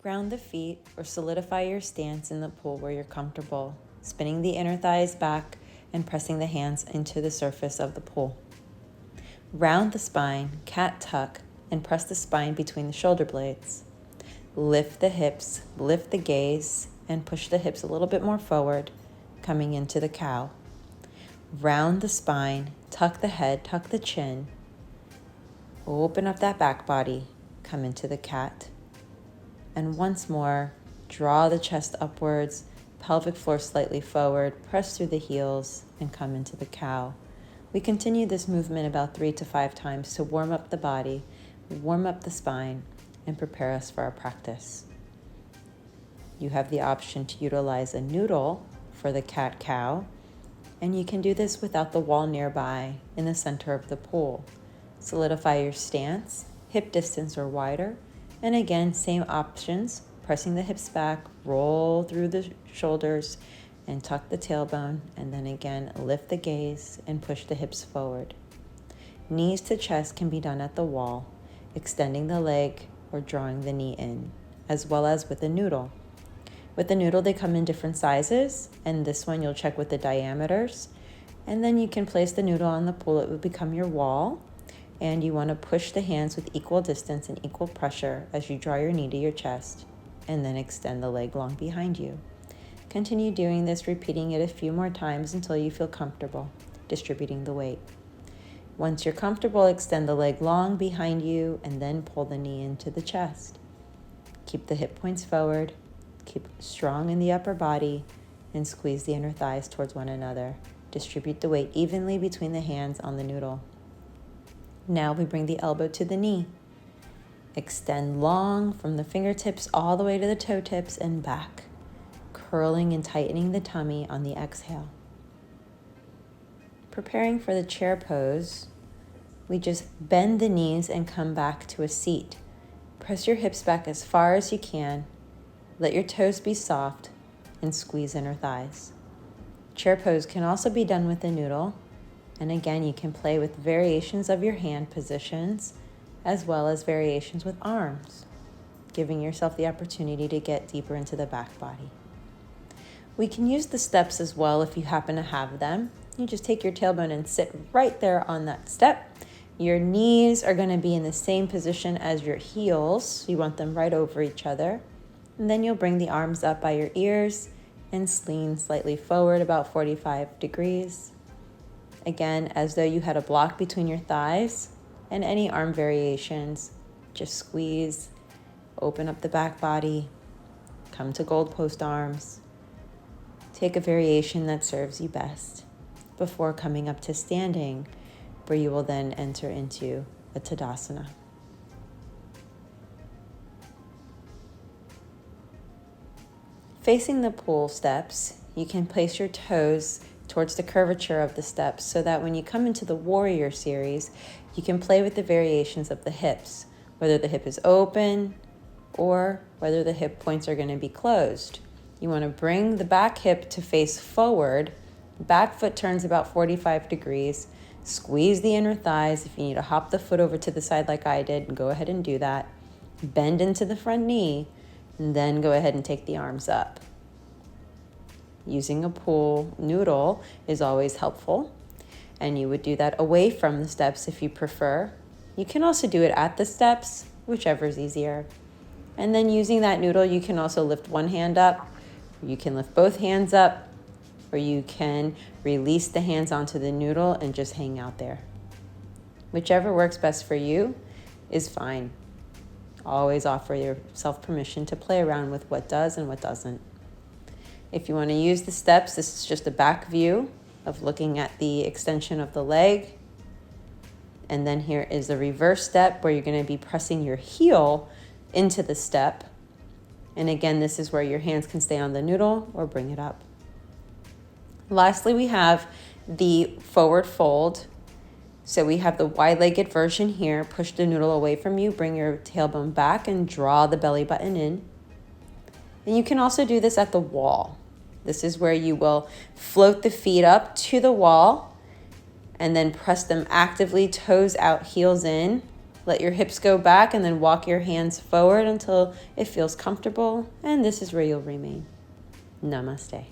Ground the feet or solidify your stance in the pool where you're comfortable, spinning the inner thighs back and pressing the hands into the surface of the pool. Round the spine, cat tuck, and press the spine between the shoulder blades. Lift the hips, lift the gaze, and push the hips a little bit more forward, coming into the cow. Round the spine, tuck the head, tuck the chin. Open up that back body, come into the cat. And once more, draw the chest upwards, pelvic floor slightly forward, press through the heels, and come into the cow. We continue this movement about 3 to 5 times to warm up the body, warm up the spine, and prepare us for our practice. You have the option to utilize a noodle for the cat-cow, and you can do this without the wall nearby in the center of the pool. Solidify your stance, hip distance or wider, and again, same options, pressing the hips back, roll through the shoulders, and tuck the tailbone, and then again, lift the gaze and push the hips forward. Knees to chest can be done at the wall, extending the leg or drawing the knee in, as well as with a noodle. With the noodle, they come in different sizes, and this one you'll check with the diameters, and then you can place the noodle on the pool. It will become your wall, and you want to push the hands with equal distance and equal pressure as you draw your knee to your chest, and then extend the leg long behind you. Continue doing this, repeating it a few more times until you feel comfortable, distributing the weight. Once you're comfortable, extend the leg long behind you, and then pull the knee into the chest. Keep the hip points forward, keep strong in the upper body, and squeeze the inner thighs towards one another. Distribute the weight evenly between the hands on the noodle. Now we bring the elbow to the knee. Extend long from the fingertips all the way to the toe tips and back, curling and tightening the tummy on the exhale. Preparing for the chair pose, we just bend the knees and come back to a seat. Press your hips back as far as you can. Let your toes be soft and squeeze inner thighs. Chair pose can also be done with a noodle. And again, you can play with variations of your hand positions as well as variations with arms, giving yourself the opportunity to get deeper into the back body. We can use the steps as well if you happen to have them. You just take your tailbone and sit right there on that step. Your knees are going to be in the same position as your heels. You want them right over each other. And then you'll bring the arms up by your ears and lean slightly forward about 45 degrees. Again, as though you had a block between your thighs, and any arm variations, just squeeze, open up the back body, come to gold post arms. Take a variation that serves you best before coming up to standing, where you will then enter into a Tadasana. Facing the pool steps, you can place your toes towards the curvature of the steps so that when you come into the warrior series, you can play with the variations of the hips, whether the hip is open or whether the hip points are going to be closed. You want to bring the back hip to face forward. Back foot turns about 45 degrees. Squeeze the inner thighs. If you need to hop the foot over to the side like I did, go ahead and do that. Bend into the front knee, and then go ahead and take the arms up. Using a pool noodle is always helpful, and you would do that away from the steps if you prefer. You can also do it at the steps, whichever is easier. And then using that noodle, you can also lift one hand up, you can lift both hands up, or you can release the hands onto the noodle and just hang out there. Whichever works best for you is fine. Always offer yourself permission to play around with what does and what doesn't. If you want to use the steps, this is just a back view of looking at the extension of the leg. And then here is the reverse step where you're going to be pressing your heel into the step. And again, this is where your hands can stay on the noodle or bring it up. Lastly, we have the forward fold. So we have the wide-legged version here. Push the noodle away from you, bring your tailbone back and draw the belly button in. And you can also do this at the wall. This is where you will float the feet up to the wall and then press them actively, toes out, heels in, Let your hips go back and then walk your hands forward until it feels comfortable. And this is where you'll remain. Namaste.